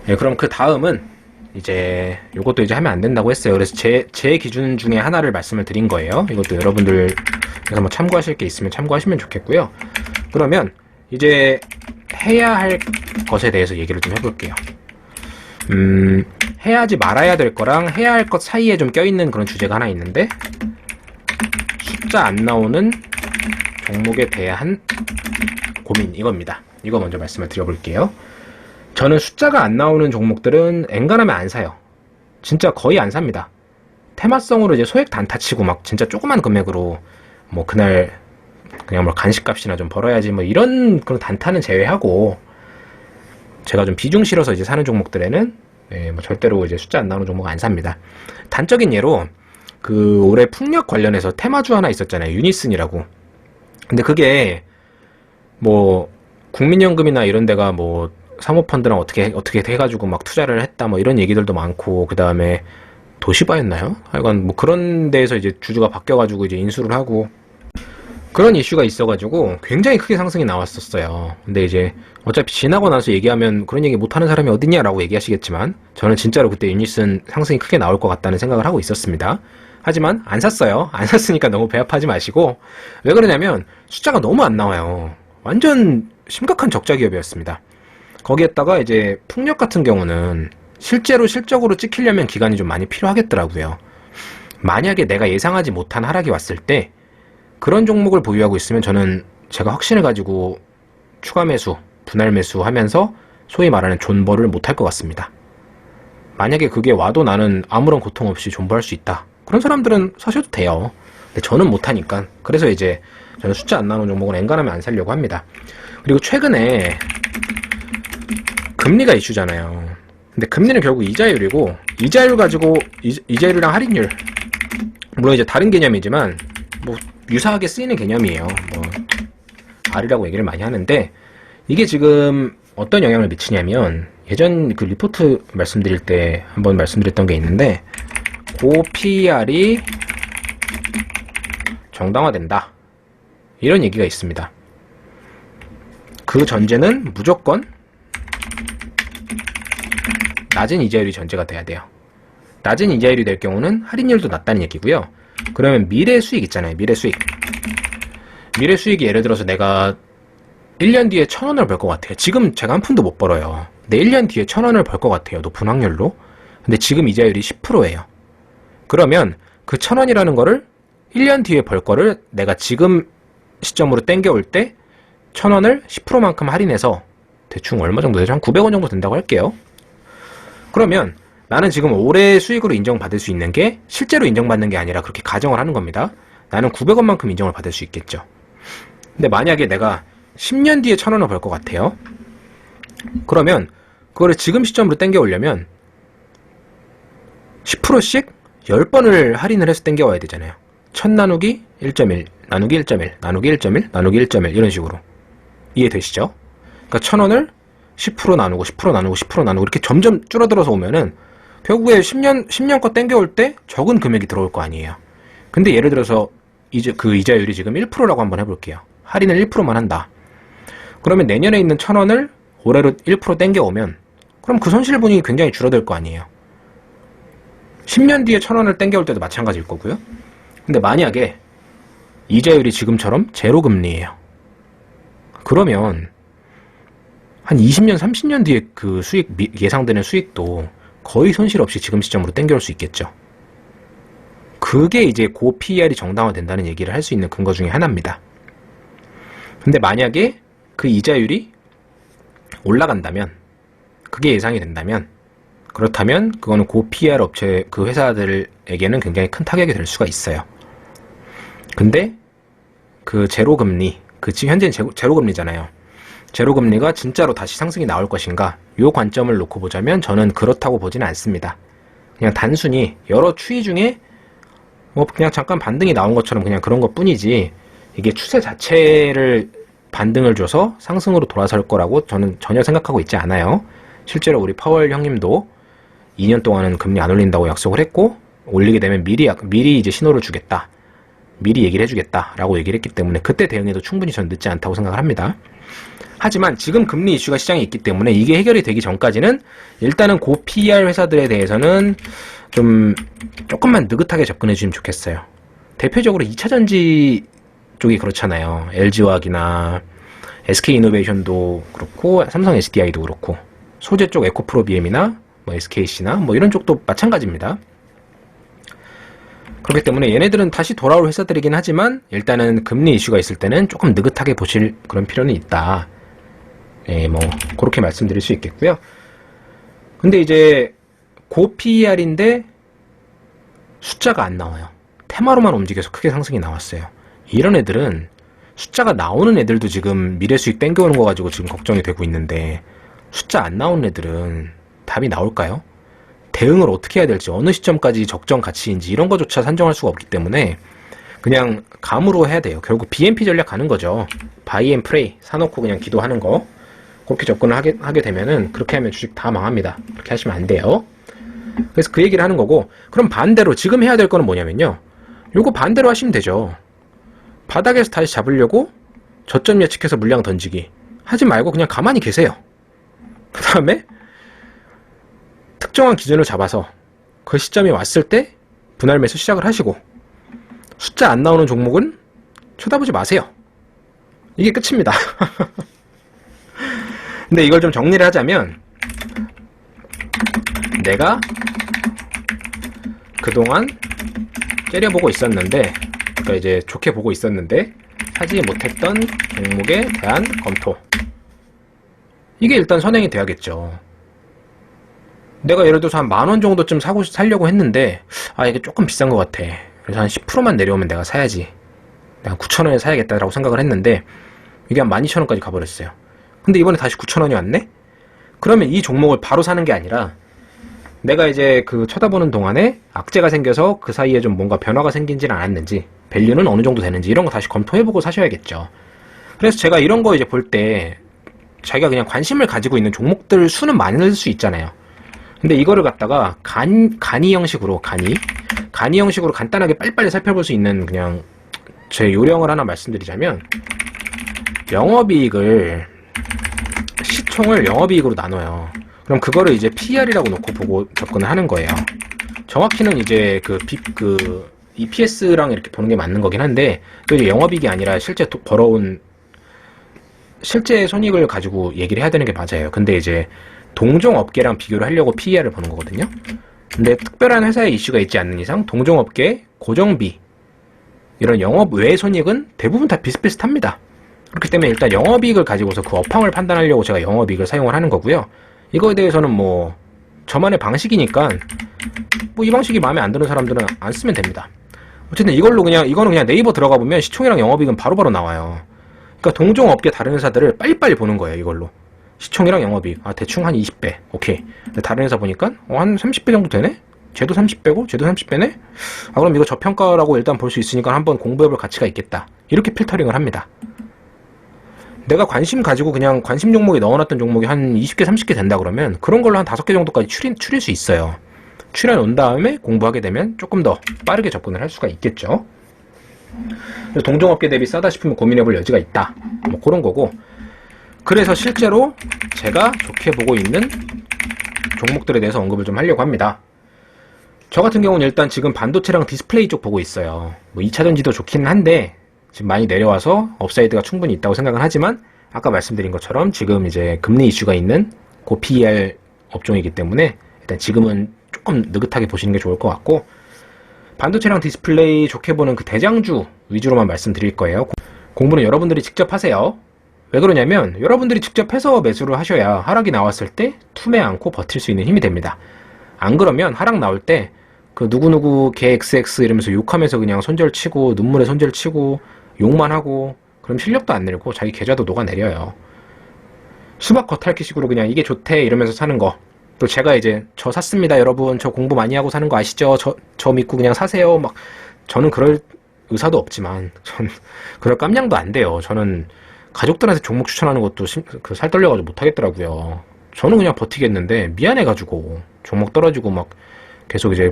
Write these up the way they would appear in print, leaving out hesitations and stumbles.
예, 그럼 그 다음은 이제 요것도 이제 하면 안 된다고 했어요. 그래서 제 기준 중에 하나를 말씀을 드린 거예요. 이것도 여러분들 그래서 뭐 참고하실 게 있으면 참고하시면 좋겠고요. 그러면 이제 해야 할 것에 대해서 얘기를 좀 해볼게요. 해야지 말아야 될 거랑 해야 할 것 사이에 좀 껴있는 그런 주제가 하나 있는데, 숫자 안 나오는 종목에 대한 고민, 이겁니다. 이거 먼저 말씀을 드려볼게요. 저는 숫자가 안 나오는 종목들은 엔간하면 안 사요. 진짜 거의 안 삽니다. 테마성으로 이제 소액 단타 치고 막 진짜 조그만 금액으로 뭐 그날 그냥 뭐 간식값이나 좀 벌어야지 뭐 이런 그런 단타는 제외하고, 제가 좀 비중 실어서 이제 사는 종목들에는 뭐 절대로 이제 숫자 안 나오는 종목 안 삽니다. 단적인 예로 그 올해 풍력 관련해서 테마주 하나 있었잖아요. 유니슨이라고. 근데 그게 뭐 국민연금이나 이런 데가 뭐 사모펀드랑 어떻게 해가지고 막 투자를 했다 뭐 이런 얘기들도 많고, 그 다음에 도시바였나요? 하여간 뭐 그런 데에서 이제 주주가 바뀌어가지고 이제 인수를 하고 그런 이슈가 있어가지고 굉장히 크게 상승이 나왔었어요. 근데 이제 어차피 지나고 나서 얘기하면 그런 얘기 못하는 사람이 어딨냐라고 얘기하시겠지만, 저는 진짜로 그때 유니슨 상승이 크게 나올 것 같다는 생각을 하고 있었습니다. 하지만 안 샀어요. 안 샀으니까 너무 배합하지 마시고. 왜 그러냐면 숫자가 너무 안 나와요. 완전 심각한 적자 기업이었습니다. 거기에다가 이제 풍력 같은 경우는 실제로 실적으로 찍히려면 기간이 좀 많이 필요하겠더라고요. 만약에 내가 예상하지 못한 하락이 왔을 때 그런 종목을 보유하고 있으면 저는 제가 확신을 가지고 추가 매수, 분할 매수 하면서 소위 말하는 존버를 못할 것 같습니다. 만약에 그게 와도 나는 아무런 고통 없이 존버할 수 있다, 그런 사람들은 사셔도 돼요. 근데 저는 못하니까. 그래서 이제 저는 숫자 안 나오는 종목은 엔간하면 안 살려고 합니다. 그리고 최근에 금리가 이슈잖아요. 근데 금리는 결국 이자율이고, 이자율 가지고 이자율이랑 할인율, 물론 이제 다른 개념이지만 뭐 유사하게 쓰이는 개념이에요. 뭐 R이라고 얘기를 많이 하는데, 이게 지금 어떤 영향을 미치냐면, 예전 그 리포트 말씀드릴 때 한번 말씀드렸던 게 있는데, 고 PER이 정당화된다, 이런 얘기가 있습니다. 그 전제는 무조건 낮은 이자율이 전제가 돼야 돼요. 낮은 이자율이 될 경우는 할인율도 낮다는 얘기고요. 그러면 미래 수익 있잖아요. 미래 수익. 미래 수익이 예를 들어서 내가 1년 뒤에 1,000원을 벌 것 같아요. 지금 제가 한 푼도 못 벌어요. 근데 1년 뒤에 1,000원을 벌 것 같아요. 높은 확률로. 근데 지금 이자율이 10%예요. 그러면 그 1,000원이라는 거를 1년 뒤에 벌 거를 내가 지금 시점으로 땡겨올 때 1,000원을 10%만큼 할인해서 대충 얼마 정도 되죠? 한 900원 정도 된다고 할게요. 그러면 나는 지금 올해 수익으로 인정받을 수 있는 게 실제로 인정받는 게 아니라 그렇게 가정을 하는 겁니다. 나는 900원만큼 인정을 받을 수 있겠죠. 근데 만약에 내가 10년 뒤에 1,000원을 벌 것 같아요. 그러면 그거를 지금 시점으로 땡겨 오려면 10%씩 10번을 할인을 해서 땡겨 와야 되잖아요. 1000 나누기 1.1, 나누기 1.1, 나누기 1.1, 나누기 1.1, 이런 식으로. 이해되시죠? 그러니까 1,000원을 10% 나누고 10% 나누고 10% 나누고 이렇게 점점 줄어들어서 오면은 결국에 10년 거 땡겨올 때 적은 금액이 들어올 거 아니에요. 근데 예를 들어서 이제 그 이자율이 지금 1%라고 한번 해볼게요. 할인을 1%만 한다. 그러면 내년에 있는 1,000원을 올해로 1% 땡겨오면 그럼 그 손실분이 굉장히 줄어들 거 아니에요. 10년 뒤에 1,000원을 땡겨올 때도 마찬가지일 거고요. 근데 만약에 이자율이 지금처럼 제로 금리예요. 그러면 한 20년, 30년 뒤에 그 수익, 예상되는 수익도 거의 손실 없이 지금 시점으로 땡겨올 수 있겠죠. 그게 이제 고 PER이 정당화된다는 얘기를 할 수 있는 근거 중에 하나입니다. 근데 만약에 그 이자율이 올라간다면, 그게 예상이 된다면, 그렇다면 그거는 고 PER 업체 그 회사들에게는 굉장히 큰 타격이 될 수가 있어요. 근데 그 제로금리, 그 지금 현재는 제로금리잖아요. 제로금리가 진짜로 다시 상승이 나올 것인가, 이 관점을 놓고 보자면 저는 그렇다고 보지는 않습니다. 그냥 단순히 여러 추이 중에 뭐 그냥 잠깐 반등이 나온 것처럼 그냥 그런 것 뿐이지, 이게 추세 자체를 반등을 줘서 상승으로 돌아설 거라고 저는 전혀 생각하고 있지 않아요. 실제로 우리 파월 형님도 2년 동안은 금리 안 올린다고 약속을 했고, 올리게 되면 미리 이제 신호를 주겠다, 미리 얘기를 해주겠다 라고 얘기를 했기 때문에 그때 대응해도 충분히 저는 늦지 않다고 생각을 합니다. 하지만 지금 금리 이슈가 시장에 있기 때문에 이게 해결이 되기 전까지는 일단은 고 PER 회사들에 대해서는 좀 조금만 느긋하게 접근해 주시면 좋겠어요. 대표적으로 2차전지 쪽이 그렇잖아요. LG화학이나 SK이노베이션도 그렇고 삼성 SDI도 그렇고 소재 쪽 에코프로비엠이나 뭐 SKC나 뭐 이런 쪽도 마찬가지입니다. 그렇기 때문에 얘네들은 다시 돌아올 회사들이긴 하지만 일단은 금리 이슈가 있을 때는 조금 느긋하게 보실 그런 필요는 있다. 예, 뭐 그렇게 말씀드릴 수 있겠고요. 근데 이제 고 PER인데 숫자가 안 나와요. 테마로만 움직여서 크게 상승이 나왔어요. 이런 애들은 숫자가 나오는 애들도 지금 미래 수익 땡겨오는 거 가지고 지금 걱정이 되고 있는데 숫자 안 나오는 애들은 답이 나올까요? 대응을 어떻게 해야 될지 어느 시점까지 적정 가치인지 이런 거조차 산정할 수가 없기 때문에 그냥 감으로 해야 돼요. 결국 BMP 전략 가는 거죠. 바이 앤 프레이 사놓고 그냥 기도하는 거. 그렇게 접근을 하게 되면은 그렇게 하면 주식 다 망합니다. 그렇게 하시면 안 돼요. 그래서 그 얘기를 하는 거고, 그럼 반대로 지금 해야 될 거는 뭐냐면요. 요거 반대로 하시면 되죠. 바닥에서 다시 잡으려고 저점 예측해서 물량 던지기 하지 말고 그냥 가만히 계세요. 그 다음에 특정한 기준을 잡아서 그 시점이 왔을 때 분할 매수 시작을 하시고 숫자 안 나오는 종목은 쳐다보지 마세요. 이게 끝입니다. 근데 이걸 좀 정리를 하자면 내가 그동안 째려보고 있었는데, 그러니까 이제 좋게 보고 있었는데 사지 못했던 종목에 대한 검토, 이게 일단 선행이 돼야겠죠. 내가 예를 들어서 한 10,000원 정도쯤 살려고 했는데 이게 조금 비싼 것 같아. 그래서 한 10%만 내려오면 내가 사야지. 내가 9,000원에 사야겠다라고 생각을 했는데 이게 한 12,000원까지 가버렸어요. 근데 이번에 다시 9,000원이 왔네? 그러면 이 종목을 바로 사는 게 아니라 내가 이제 그 쳐다보는 동안에 악재가 생겨서 그 사이에 좀 뭔가 변화가 생긴지는 않았는지, 밸류는 어느 정도 되는지 이런 거 다시 검토해보고 사셔야겠죠. 그래서 제가 이런 거 이제 볼 때 자기가 그냥 관심을 가지고 있는 종목들 수는 많을 수 있잖아요. 근데 이거를 갖다가 간이 형식으로 간단하게 빨리빨리 살펴볼 수 있는 그냥 제 요령을 하나 말씀드리자면, 시총을 영업이익으로 나눠요. 그럼 그거를 이제 PER이라고 놓고 보고 접근을 하는 거예요. 정확히는 이제 그 EPS랑 이렇게 보는 게 맞는 거긴 한데, 또 이제 영업이익이 아니라 실제 벌어온 실제 손익을 가지고 얘기를 해야 되는 게 맞아요. 근데 이제 동종업계랑 비교를 하려고 PER을 보는 거거든요. 근데 특별한 회사의 이슈가 있지 않는 이상 동종업계 고정비 이런 영업 외 손익은 대부분 다 비슷비슷합니다. 그렇기 때문에 일단 영업이익을 가지고서 그 업황을 판단하려고 제가 영업이익을 사용을 하는 거고요. 이거에 대해서는 뭐 저만의 방식이니까 뭐 이 방식이 마음에 안 드는 사람들은 안 쓰면 됩니다. 어쨌든 이거는 그냥 네이버 들어가 보면 시총이랑 영업이익은 바로바로 나와요. 그러니까 동종업계 다른 회사들을 빨리빨리 보는 거예요. 이걸로 시총이랑 영업이익 대충 한 20배 오케이. 근데 다른 회사 보니까 한 30배 정도 되네? 쟤도 30배고 쟤도 30배네? 그럼 이거 저평가라고 일단 볼 수 있으니까 한번 공부해볼 가치가 있겠다. 이렇게 필터링을 합니다. 내가 관심 가지고 그냥 관심 종목에 넣어놨던 종목이 한 20개, 30개 된다 그러면 그런 걸로 한 5개 정도까지 추릴 수 있어요. 추려놓은 다음에 공부하게 되면 조금 더 빠르게 접근을 할 수가 있겠죠. 동종업계 대비 싸다 싶으면 고민해볼 여지가 있다. 뭐 그런 거고. 그래서 실제로 제가 좋게 보고 있는 종목들에 대해서 언급을 좀 하려고 합니다. 저 같은 경우는 일단 지금 반도체랑 디스플레이 쪽 보고 있어요. 뭐 2차전지도 좋기는 한데 지금 많이 내려와서 업사이드가 충분히 있다고 생각은 하지만 아까 말씀드린 것처럼 지금 이제 금리 이슈가 있는 고 PER 업종이기 때문에 일단 지금은 조금 느긋하게 보시는 게 좋을 것 같고, 반도체랑 디스플레이 좋게 보는 그 대장주 위주로만 말씀드릴 거예요. 공부는 여러분들이 직접 하세요. 왜 그러냐면 여러분들이 직접 해서 매수를 하셔야 하락이 나왔을 때 투매 않고 버틸 수 있는 힘이 됩니다. 안 그러면 하락 나올 때 그 누구누구 개 XX 이러면서 욕하면서 그냥 손절치고 눈물에 손절치고 욕만 하고 그럼 실력도 안 늘고 자기 계좌도 녹아내려요. 수박 겉핥기식으로 그냥 이게 좋대 이러면서 사는 거. 또 제가 이제 저 샀습니다 여러분, 저 공부 많이 하고 사는 거 아시죠? 저 믿고 그냥 사세요. 막 저는 그럴 의사도 없지만 전 그럴 깜냥도 안 돼요. 저는 가족들한테 종목 추천하는 것도 살 떨려가지고 못하겠더라고요. 저는 그냥 버티겠는데 미안해가지고 종목 떨어지고 막 계속 이제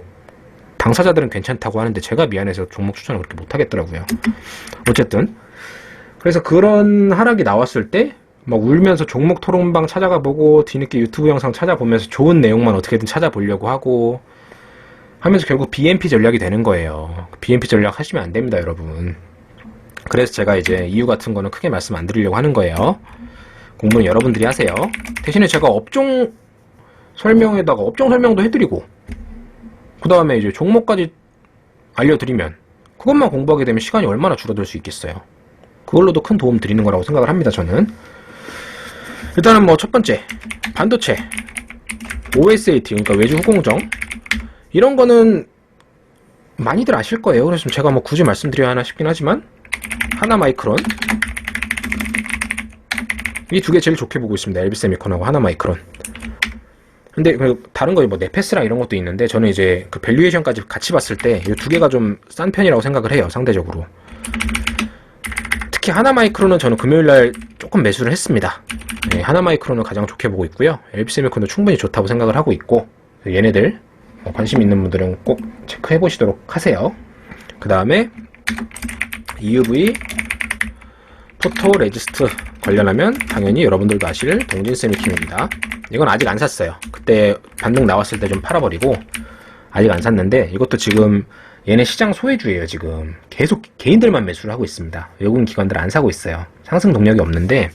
당사자들은 괜찮다고 하는데 제가 미안해서 종목 추천을 그렇게 못하겠더라고요. 어쨌든 그래서 그런 하락이 나왔을 때 막 울면서 종목 토론방 찾아가 보고 뒤늦게 유튜브 영상 찾아보면서 좋은 내용만 어떻게든 찾아보려고 하고 하면서 결국 BMP 전략이 되는 거예요. BMP 전략 하시면 안 됩니다, 여러분. 그래서 제가 이제 이유 같은 거는 크게 말씀 안 드리려고 하는 거예요. 공부는 여러분들이 하세요. 대신에 제가 업종 설명에다가 업종 설명도 해드리고 그 다음에 이제 종목까지 알려드리면 그것만 공부하게 되면 시간이 얼마나 줄어들 수 있겠어요. 그걸로도 큰 도움 드리는 거라고 생각을 합니다, 저는. 일단은 뭐 첫 번째 반도체 OSAT, 그러니까 외주 후공정, 이런 거는 많이들 아실 거예요. 그래서 제가 뭐 굳이 말씀드려야 하나 싶긴 하지만 하나마이크론, 이 두 개 제일 좋게 보고 있습니다. LB세미콘하고 하나마이크론. 근데 다른 거 뭐 네페스랑 이런 것도 있는데 저는 이제 그 밸류에이션까지 같이 봤을 때 이 두 개가 좀 싼 편이라고 생각을 해요, 상대적으로. 특히 하나마이크론은 저는 금요일날 조금 매수를 했습니다. 네, 하나마이크론을 가장 좋게 보고 있고요. LB세미콘도 충분히 좋다고 생각을 하고 있고, 얘네들 관심 있는 분들은 꼭 체크해 보시도록 하세요. 그 다음에 EUV 포토 레지스트 관련하면 당연히 여러분들도 아실 동진세미킴입니다. 이건 아직 안 샀어요. 그때 반등 나왔을 때 좀 팔아버리고 아직 안 샀는데, 이것도 지금 얘네 시장 소외주예요. 지금 계속 개인들만 매수를 하고 있습니다. 외국인 기관들 안 사고 있어요. 상승 동력이 없는데,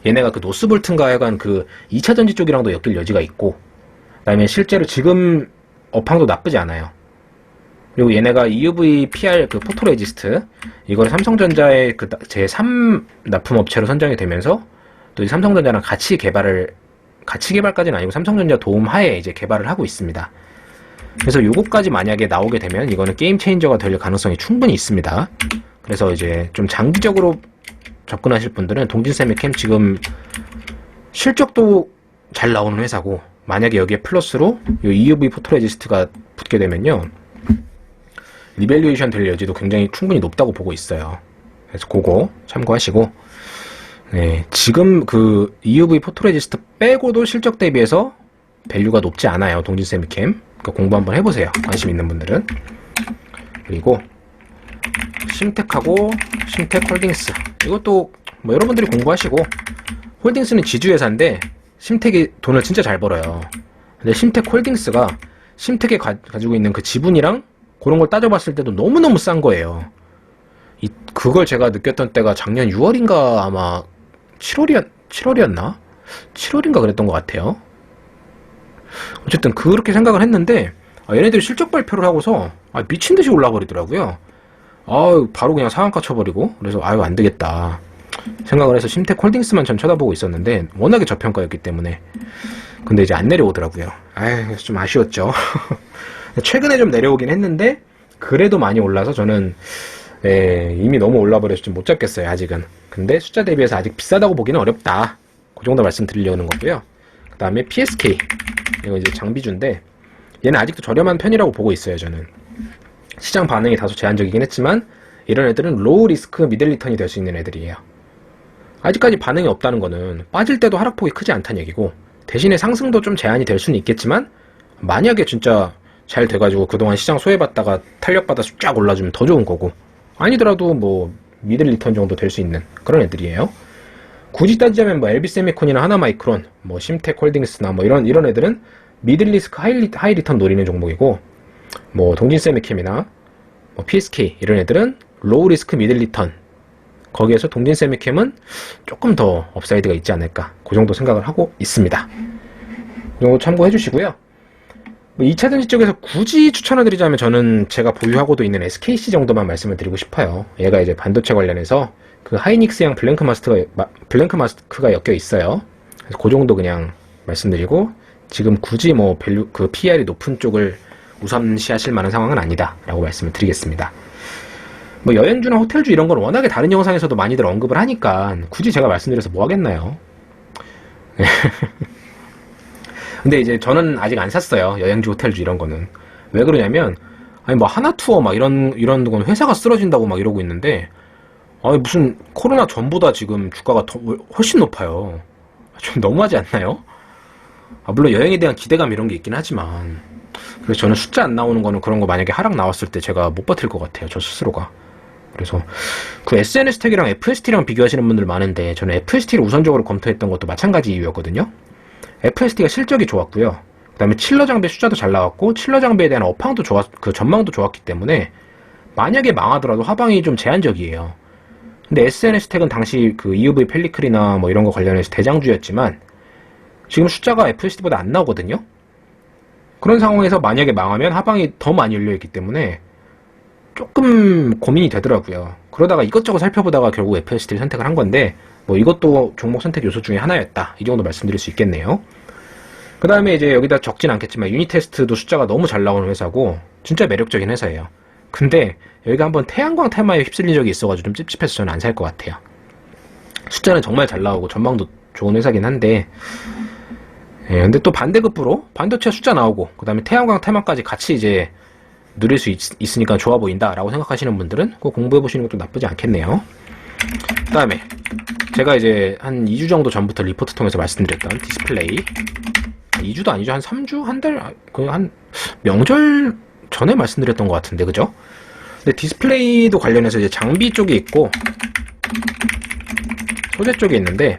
얘네가 그 노스볼튼과 약간 그 2차 전지 쪽이랑도 엮일 여지가 있고, 그 다음에 실제로 지금 업황도 나쁘지 않아요. 그리고 얘네가 EUV PR 그 포토레지스트, 이걸 삼성전자의 그 제3 납품업체로 선정이 되면서 또 이 삼성전자랑 같이 개발까지는 아니고 삼성전자 도움 하에 이제 개발을 하고 있습니다. 그래서 요거까지 만약에 나오게 되면 이거는 게임 체인저가 될 가능성이 충분히 있습니다. 그래서 이제 좀 장기적으로 접근하실 분들은 동진세미캠 지금 실적도 잘 나오는 회사고, 만약에 여기에 플러스로 이 EUV 포토레지스트가 붙게 되면요, 리밸류에이션 될 여지도 굉장히 충분히 높다고 보고 있어요. 그래서 그거 참고하시고, 네, 지금 그 EUV 포토레지스트 빼고도 실적 대비해서 밸류가 높지 않아요, 동진세미캠. 그러니까 공부 한번 해보세요, 관심 있는 분들은. 그리고 심텍하고 심텍홀딩스, 이것도 뭐 여러분들이 공부하시고, 홀딩스는 지주회사인데 심텍이 돈을 진짜 잘 벌어요. 근데 심텍홀딩스가 심텍에 가지고 있는 그 지분이랑 그런 걸 따져봤을 때도 너무너무 싼 거예요. 그걸 제가 느꼈던 때가 작년 6월인가 아마 7월이었나? 7월인가 그랬던 것 같아요. 어쨌든 그렇게 생각을 했는데, 얘네들이 실적 발표를 하고서 미친듯이 올라버리더라고요. 바로 그냥 상한가 쳐버리고, 그래서 안 되겠다 생각을 해서 심텍홀딩스만 전 쳐다보고 있었는데, 워낙에 저평가였기 때문에. 근데 이제 안 내려오더라고요. 그래서 좀 아쉬웠죠. 최근에 좀 내려오긴 했는데 그래도 많이 올라서 저는 이미 너무 올라버려서 좀 못 잡겠어요, 아직은. 근데 숫자 대비해서 아직 비싸다고 보기는 어렵다, 그 정도 말씀드리려는 거고요. 그 다음에 PSK, 이거 이제 장비주인데 얘는 아직도 저렴한 편이라고 보고 있어요, 저는. 시장 반응이 다소 제한적이긴 했지만 이런 애들은 로우 리스크 미들 리턴이 될 수 있는 애들이에요. 아직까지 반응이 없다는 거는 빠질 때도 하락폭이 크지 않다는 얘기고, 대신에 상승도 좀 제한이 될 수는 있겠지만 만약에 진짜 잘 돼가지고 그동안 시장 소외받다가 탄력받아서 쫙 올라주면 더 좋은 거고, 아니더라도 뭐 미들 리턴 정도 될 수 있는 그런 애들이에요. 굳이 따지자면 뭐 LB세미콘이나 하나마이크론, 뭐 심텍홀딩스나 뭐 이런 애들은 미들 리스크 하이 리턴 노리는 종목이고, 뭐 동진세미캠이나 뭐 PSK 이런 애들은 로우 리스크 미들 리턴, 거기에서 동진세미캠은 조금 더 업사이드가 있지 않을까, 그 정도 생각을 하고 있습니다. 이거 참고해 주시고요. 2차 전지 쪽에서 굳이 추천을 드리자면 저는 제가 보유하고도 있는 SKC 정도만 말씀을 드리고 싶어요. 얘가 이제 반도체 관련해서 그 하이닉스형 블랭크 마스크가 엮여 있어요. 그래서 그 정도 그냥 말씀드리고, 지금 굳이 뭐 그 PR이 높은 쪽을 우선시하실 만한 상황은 아니다 라고 말씀을 드리겠습니다. 뭐 여행주나 호텔주 이런 건 워낙에 다른 영상에서도 많이들 언급을 하니까 굳이 제가 말씀드려서 뭐 하겠나요. 근데 이제 저는 아직 안 샀어요, 여행주 호텔주 이런 거는. 왜 그러냐면 뭐 하나투어 막 이런 건 회사가 쓰러진다고 막 이러고 있는데, 무슨 코로나 전보다 지금 주가가 훨씬 높아요. 좀 너무하지 않나요? 물론 여행에 대한 기대감 이런 게 있긴 하지만, 그래서 저는 숫자 안 나오는 거는 그런 거 만약에 하락 나왔을 때 제가 못 버틸 것 같아요, 저 스스로가. 그래서 그 SNS 택이랑 FST랑 비교하시는 분들 많은데 저는 FST를 우선적으로 검토했던 것도 마찬가지 이유였거든요. FST가 실적이 좋았고요. 그 다음에 칠러 장비 숫자도 잘 나왔고 칠러 장비에 대한 업황도 그 전망도 좋았기 때문에 만약에 망하더라도 하방이 좀 제한적이에요. 근데 SNS 택은 당시 그 EUV 펠리클이나 뭐 이런 거 관련해서 대장주였지만 지금 숫자가 FST보다 안 나오거든요. 그런 상황에서 만약에 망하면 하방이 더 많이 열려있기 때문에 조금 고민이 되더라고요. 그러다가 이것저것 살펴보다가 결국 FST를 선택을 한 건데 뭐 이것도 종목 선택 요소 중에 하나였다. 이 정도 말씀드릴 수 있겠네요. 그 다음에 이제 여기다 적진 않겠지만 유니테스트도 숫자가 너무 잘 나오는 회사고 진짜 매력적인 회사예요. 근데 여기가 한번 태양광 테마에 휩쓸린 적이 있어가지고 좀 찝찝해서 저는 안 살 것 같아요. 숫자는 정말 잘 나오고 전망도 좋은 회사긴 한데 근데 또 반대급부로 반도체 숫자 나오고 그 다음에 태양광 테마까지 같이 이제 누릴 수 있으니까 좋아 보인다 라고 생각하시는 분들은 그거 공부해보시는 것도 나쁘지 않겠네요. 그 다음에 제가 이제 한 2주 정도 전부터 리포트 통해서 말씀드렸던 디스플레이 2주도 아니죠. 한 3주? 한 달? 한 명절 전에 말씀드렸던 것 같은데 그죠? 근데 디스플레이도 관련해서 이제 장비 쪽이 있고 소재 쪽이 있는데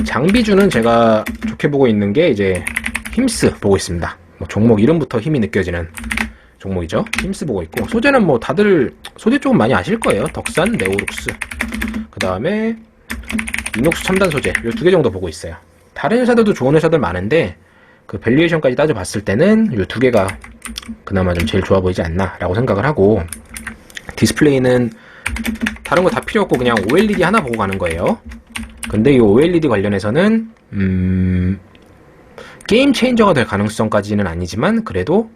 장비주는 제가 좋게 보고 있는 게 이제 힘스 보고 있습니다. 뭐 종목 이름부터 힘이 느껴지는 종목이죠. 힘스 보고 있고 소재는 뭐 다들 소재 쪽은 많이 아실 거예요. 덕산, 네오룩스 그 다음에 이녹스 첨단 소재 이 두 개 정도 보고 있어요. 다른 회사들도 좋은 회사들 많은데 그 밸류에이션까지 따져봤을 때는 이 두 개가 그나마 좀 제일 좋아 보이지 않나 라고 생각을 하고 디스플레이는 다른 거 다 필요 없고 그냥 OLED 하나 보고 가는 거예요. 근데 이 OLED 관련해서는 게임 체인저가 될 가능성까지는 아니지만 그래도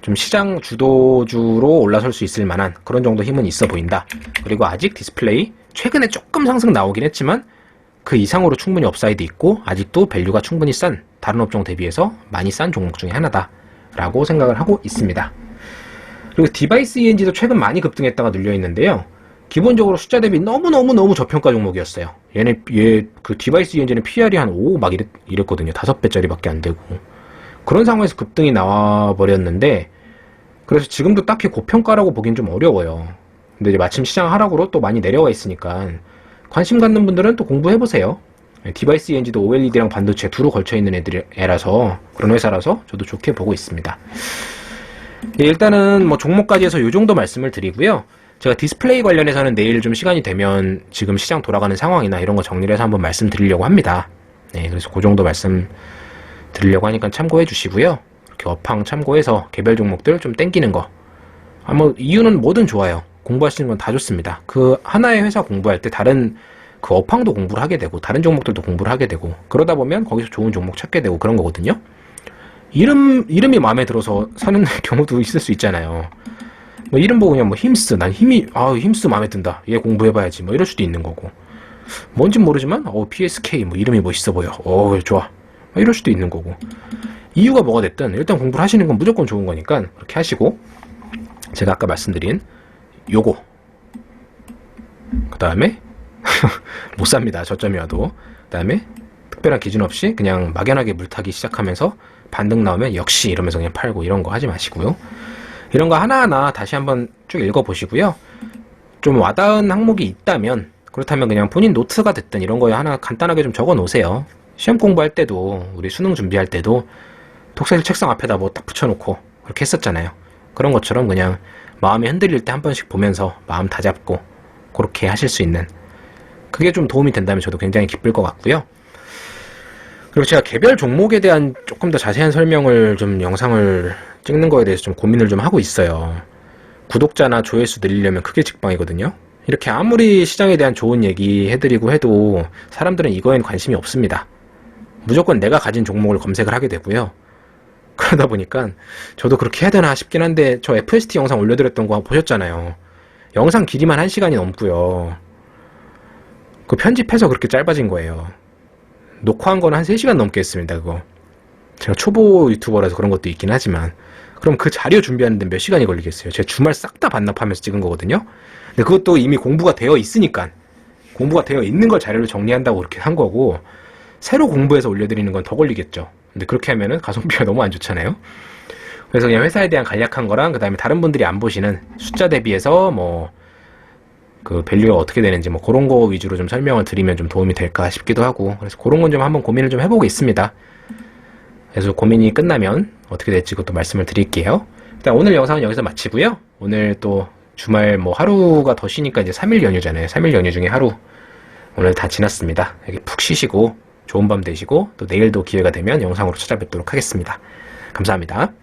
좀 시장 주도주로 올라설 수 있을 만한 그런 정도 힘은 있어 보인다. 그리고 아직 디스플레이 최근에 조금 상승 나오긴 했지만 그 이상으로 충분히 업사이드 있고 아직도 밸류가 충분히 싼 다른 업종 대비해서 많이 싼 종목 중에 하나다 라고 생각을 하고 있습니다. 그리고 디바이스 ENG도 최근 많이 급등했다가 눌려 있는데요. 기본적으로 숫자 대비 너무 저평가 종목이었어요. 얘 그 디바이스 ENG는 PR이 한 5 막 이랬거든요. 5배짜리밖에 안 되고. 그런 상황에서 급등이 나와버렸는데 그래서 지금도 딱히 고평가라고 보긴 좀 어려워요. 근데 이제 마침 시장 하락으로 또 많이 내려와 있으니까 관심 갖는 분들은 또 공부해보세요. 디바이스 ENG도 OLED랑 반도체 두루 걸쳐있는 애라서 그런 회사라서 저도 좋게 보고 있습니다. 일단은 뭐 종목까지 해서 이 정도 말씀을 드리고요. 제가 디스플레이 관련해서는 내일 좀 시간이 되면 지금 시장 돌아가는 상황이나 이런 거 정리를 해서 한번 말씀드리려고 합니다. 네, 그래서 그 정도 말씀 드리려고 하니까 참고해 주시고요. 이렇게 업황 참고해서 개별 종목들 좀 땡기는 거. 뭐 이유는 뭐든 좋아요. 공부하시는 건 다 좋습니다. 그 하나의 회사 공부할 때 다른 그 업황도 공부를 하게 되고 다른 종목들도 공부를 하게 되고 그러다 보면 거기서 좋은 종목 찾게 되고 그런 거거든요. 이름이 마음에 들어서 사는 경우도 있을 수 있잖아요. 뭐 이름 보고 그냥 뭐 힘스 난 힘스 마음에 든다. 얘 공부해봐야지 뭐 이럴 수도 있는 거고. 뭔진 모르지만 PSK 뭐 이름이 멋있어 보여. 좋아. 이럴 수도 있는 거고. 이유가 뭐가 됐든 일단 공부를 하시는 건 무조건 좋은 거니까 그렇게 하시고 제가 아까 말씀드린 요거 그 다음에 못 삽니다. 저점이어도. 그 다음에 특별한 기준 없이 그냥 막연하게 물타기 시작하면서 반등 나오면 역시 이러면서 그냥 팔고 이런 거 하지 마시고요. 이런 거 하나하나 다시 한번 쭉 읽어보시고요. 좀 와닿은 항목이 있다면 그렇다면 그냥 본인 노트가 됐든 이런 거에 하나 간단하게 좀 적어 놓으세요. 시험 공부할 때도 우리 수능 준비할 때도 독서실 책상 앞에다 뭐 딱 붙여놓고 그렇게 했었잖아요. 그런 것처럼 그냥 마음이 흔들릴 때 한 번씩 보면서 마음 다잡고 그렇게 하실 수 있는 그게 좀 도움이 된다면 저도 굉장히 기쁠 것 같고요. 그리고 제가 개별 종목에 대한 조금 더 자세한 설명을 좀 영상을 찍는 거에 대해서 좀 고민을 좀 하고 있어요. 구독자나 조회수 늘리려면 그게 직방이거든요. 이렇게 아무리 시장에 대한 좋은 얘기 해드리고 해도 사람들은 이거에는 관심이 없습니다. 무조건 내가 가진 종목을 검색을 하게 되고요. 그러다 보니까 저도 그렇게 해야 되나 싶긴 한데 저 FST 영상 올려드렸던 거 보셨잖아요. 영상 길이만 1시간이 넘고요. 그 편집해서 그렇게 짧아진 거예요. 녹화한 거는 한 3시간 넘게 했습니다. 그거 제가 초보 유튜버라서 그런 것도 있긴 하지만 그럼 그 자료 준비하는데 몇 시간이 걸리겠어요. 제가 주말 싹 다 반납하면서 찍은 거거든요. 근데 그것도 이미 공부가 되어 있으니까 공부가 되어 있는 걸 자료를 정리한다고 그렇게 한 거고 새로 공부해서 올려드리는 건 더 걸리겠죠. 근데 그렇게 하면은 가성비가 너무 안 좋잖아요. 그래서 그냥 회사에 대한 간략한 거랑 그 다음에 다른 분들이 안 보시는 숫자 대비해서 뭐 그 밸류가 어떻게 되는지 뭐 그런 거 위주로 좀 설명을 드리면 좀 도움이 될까 싶기도 하고, 그래서 그런 건 좀 한번 고민을 좀 해보겠습니다. 그래서 고민이 끝나면 어떻게 될지 그것도 말씀을 드릴게요. 일단 오늘 영상은 여기서 마치고요. 오늘 또 주말 뭐 하루가 더 쉬니까 이제 3일 연휴잖아요. 3일 연휴 중에 하루 오늘 다 지났습니다. 여기 푹 쉬시고 좋은 밤 되시고 또 내일도 기회가 되면 영상으로 찾아뵙도록 하겠습니다. 감사합니다.